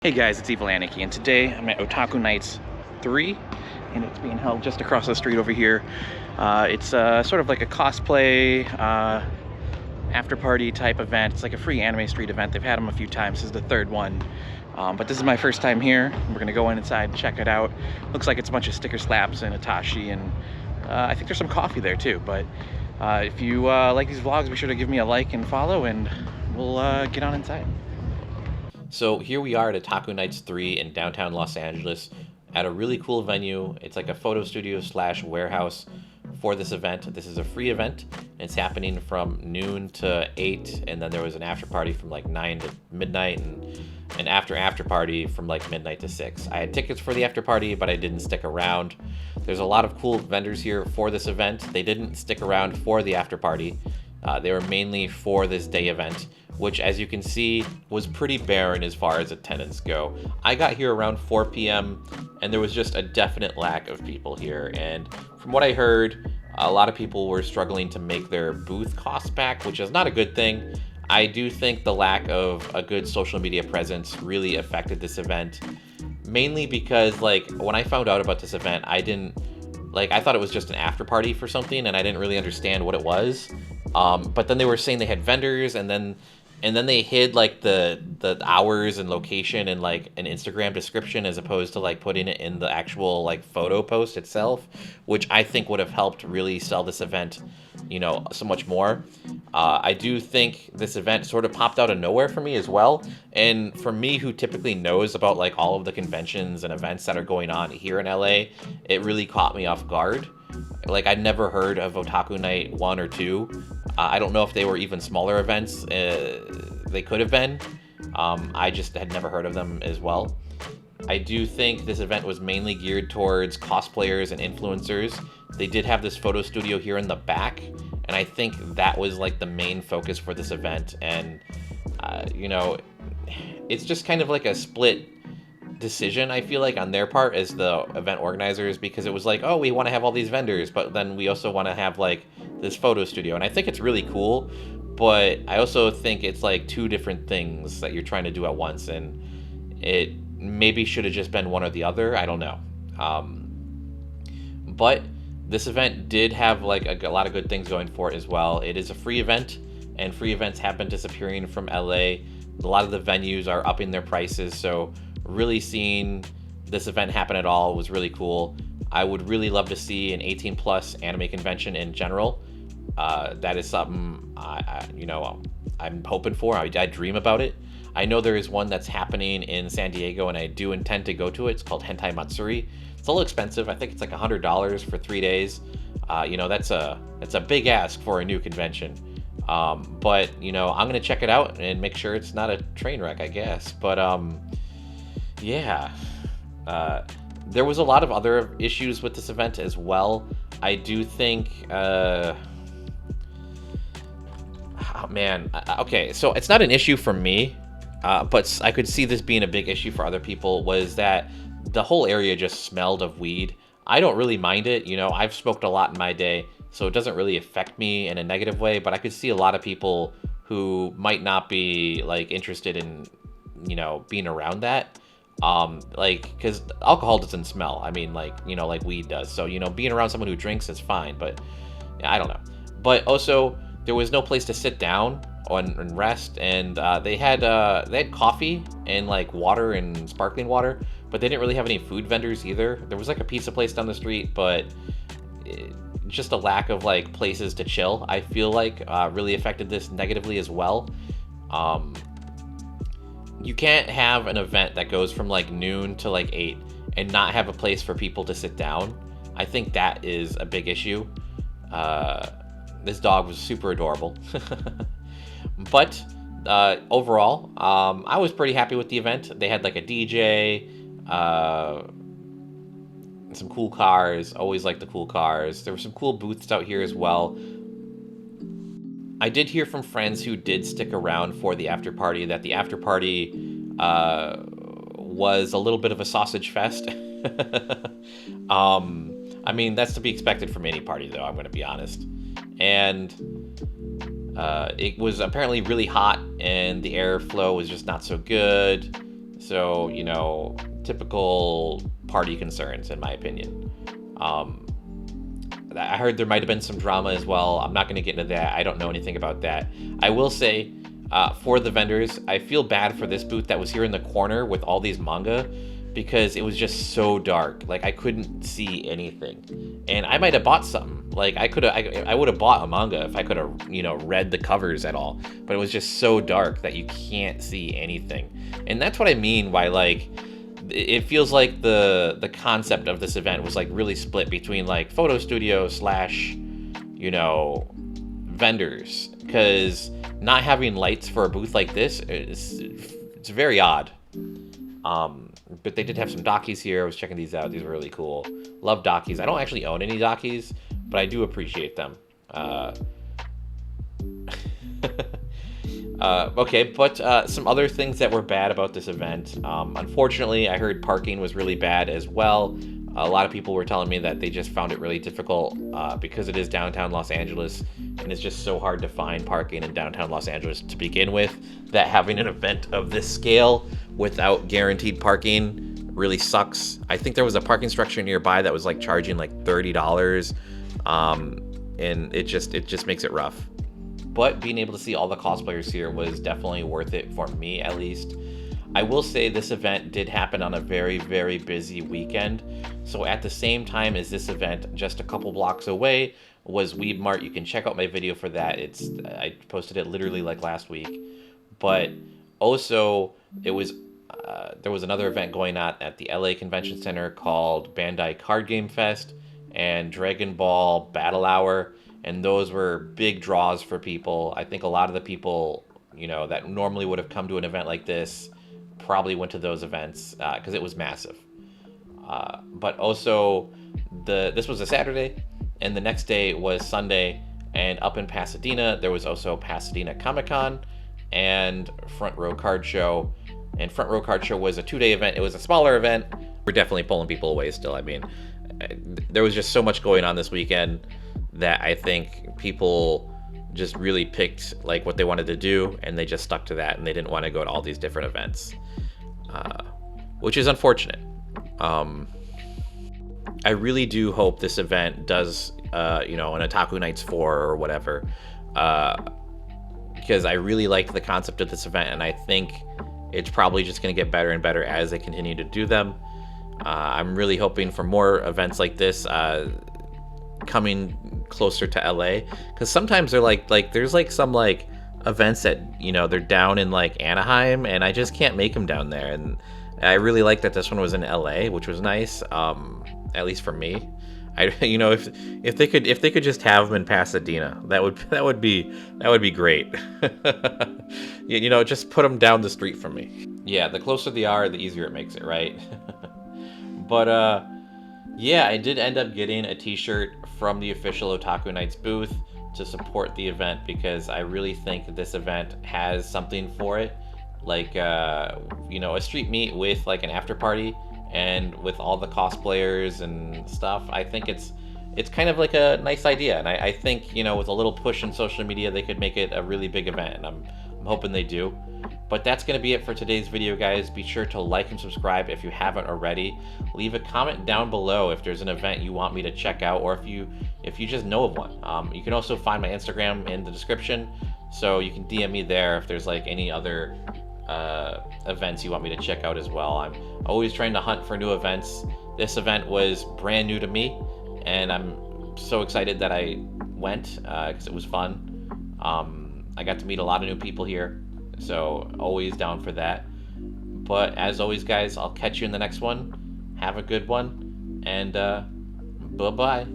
Hey guys, it's Aniki, and today I'm at Otaku Nights 3, and it's being held just across the street over here. It's sort of like a cosplay after party type event. It's like a free anime street event. They've had them a few times. This is the third one, but this is my first time here. We're gonna go inside and check it out. Looks like it's a bunch of sticker slaps and Itachi, and I think there's some coffee there too. But if you like these vlogs, be sure to give me a like and follow, and we'll get on inside. So here we are at Otaku Nights 3 in downtown Los Angeles at a really cool venue. It's like a photo studio slash warehouse for this event. This is a free event. It's happening from noon to 8, and then there was an after party from like 9 to midnight, and an after party from like midnight to 6. I had tickets for the after party, but I didn't stick around. There's a lot of cool vendors here for this event. They didn't stick around for the after party. They were mainly for this day event, which, as you can see, was pretty barren as far as attendance go. I got here around 4 p.m. and there was just a definite lack of people here. And from what I heard, a lot of people were struggling to make their booth costs back, which is not a good thing. I do think the lack of a good social media presence really affected this event, mainly because, like, when I found out about this event, I thought it was just an after party for something, and I didn't really understand what it was. But then they were saying they had vendors, and then they hid like the hours and location and like an Instagram description, as opposed to like putting it in the actual like photo post itself, which I think would have helped really sell this event, so much more. I do think this event sort of popped out of nowhere for me as well. And for me, who typically knows about like all of the conventions and events that are going on here in LA, it really caught me off guard. Like, I'd never heard of Otaku Night 1 or 2. I don't know if they were even smaller events. They could have been. I just had never heard of them as well. I do think this event was mainly geared towards cosplayers and influencers. They did have this photo studio here in the back, and I think that was like the main focus for this event. And, it's just kind of like a split decision, I feel like, on their part as the event organizers, because it was like, oh, we want to have all these vendors, but then we also want to have like this photo studio. And I think it's really cool, but I also think it's like two different things that you're trying to do at once, and it maybe should have just been one or the other. I don't know. But this event did have like a lot of good things going for it as well. It is a free event, and free events have been disappearing from LA. A lot of the venues are upping their prices, so really seeing this event happen at all was really cool. I would really love to see an 18 plus anime convention in general. That is something I'm hoping for. I dream about it. I know there is one that's happening in San Diego, and I do intend to go to it. It's called Hentai Matsuri. It's a little expensive. I think it's like $100 for 3 days. That's a big ask for a new convention. But I'm gonna check it out and make sure it's not a train wreck, I guess. But there was a lot of other issues with this event as well. I do think, okay, so it's not an issue for me, but I could see this being a big issue for other people, was that the whole area just smelled of weed. I don't really mind it. I've smoked a lot in my day, so it doesn't really affect me in a negative way, but I could see a lot of people who might not be like interested in, being around that. Because alcohol doesn't smell. I mean, like weed does. So, being around someone who drinks is fine, but I don't know. But also, there was no place to sit down and rest, and they had coffee and like water and sparkling water, but they didn't really have any food vendors either. There was like a pizza place down the street, but just a lack of like places to chill, I feel like, really affected this negatively as well. You can't have an event that goes from like noon to like 8 and not have a place for people to sit down. I think that is a big issue. This dog was super adorable. But overall, I was pretty happy with the event. They had like a DJ, some cool cars. Always like the cool cars. There were some cool booths out here as well. I did hear from friends who did stick around for the after party that the after party was a little bit of a sausage fest. I mean, that's to be expected from any party, though, I'm going to be honest. And it was apparently really hot, and the airflow was just not so good. So, you know, typical party concerns, in my opinion. I heard there might have been some drama as well. I'm not going to get into that. I don't know anything about that. I will say, for the vendors, I feel bad for this booth that was here in the corner with all these manga, because it was just so dark. Like, I couldn't see anything. And I might have bought something. Like, I would have bought a manga if I could have, you know, read the covers at all. But it was just so dark that you can't see anything. And that's what I mean by, like, it feels like the concept of this event was like really split between like photo studio slash, you know, vendors, because not having lights for a booth like this it's very odd. But they did have some dockies here. I was checking these out. These were really cool. Love dockies. I don't actually own any dockies, but I do appreciate them. Okay, but some other things that were bad about this event. Unfortunately, I heard parking was really bad as well. A lot of people were telling me that they just found it really difficult because it is downtown Los Angeles, and it's just so hard to find parking in downtown Los Angeles to begin with, that having an event of this scale without guaranteed parking really sucks. I think there was a parking structure nearby that was like charging like $30, and it just makes it rough. But being able to see all the cosplayers here was definitely worth it for me, at least. I will say this event did happen on a very, very busy weekend. So at the same time as this event, just a couple blocks away, was Weeb Mart. You can check out my video for that. I posted it literally like last week. But also, there was another event going on at the LA Convention Center called Bandai Card Game Fest and Dragon Ball Battle Hour. And those were big draws for people. I think a lot of the people, you know, that normally would have come to an event like this probably went to those events because it was massive. But also, this was a Saturday, and the next day was Sunday. And up in Pasadena, there was also Pasadena Comic-Con and Front Row Card Show. And Front Row Card Show was a 2-day event. It was a smaller event. We're definitely pulling people away still. I mean, there was just so much going on this weekend that I think people just really picked like what they wanted to do, and they just stuck to that, and they didn't want to go to all these different events, which is unfortunate. I really do hope this event does, you know, an Otaku Nights 4 or whatever, because I really liked the concept of this event, and I think it's probably just going to get better and better as they continue to do them. I'm really hoping for more events like this coming closer to LA, because sometimes they're like there's like some like events that, you know, they're down in like Anaheim, and I just can't make them down there. And I really like that this one was in LA, which was nice, at least for me. You know, if they could just have them in Pasadena, that would be great. You know, just put them down the street from me. Yeah, the closer they are, the easier it makes it, right? But yeah, I did end up getting a t-shirt from the official Otaku Nights booth to support the event, because I really think that this event has something for it. Like, you know, a street meet with like an after party and with all the cosplayers and stuff. I think it's kind of like a nice idea. And I think, you know, with a little push in social media, they could make it a really big event. And I'm hoping they do. But that's going to be it for today's video, guys. Be sure to like and subscribe if you haven't already. Leave a comment down below if there's an event you want me to check out, or if you just know of one. You can also find my Instagram in the description, so you can DM me there if there's like any other events you want me to check out as well. I'm always trying to hunt for new events. This event was brand new to me, and I'm so excited that I went because it was fun. I got to meet a lot of new people here, so always down for that. But as always, guys, I'll catch you in the next one. Have a good one, and bye-bye.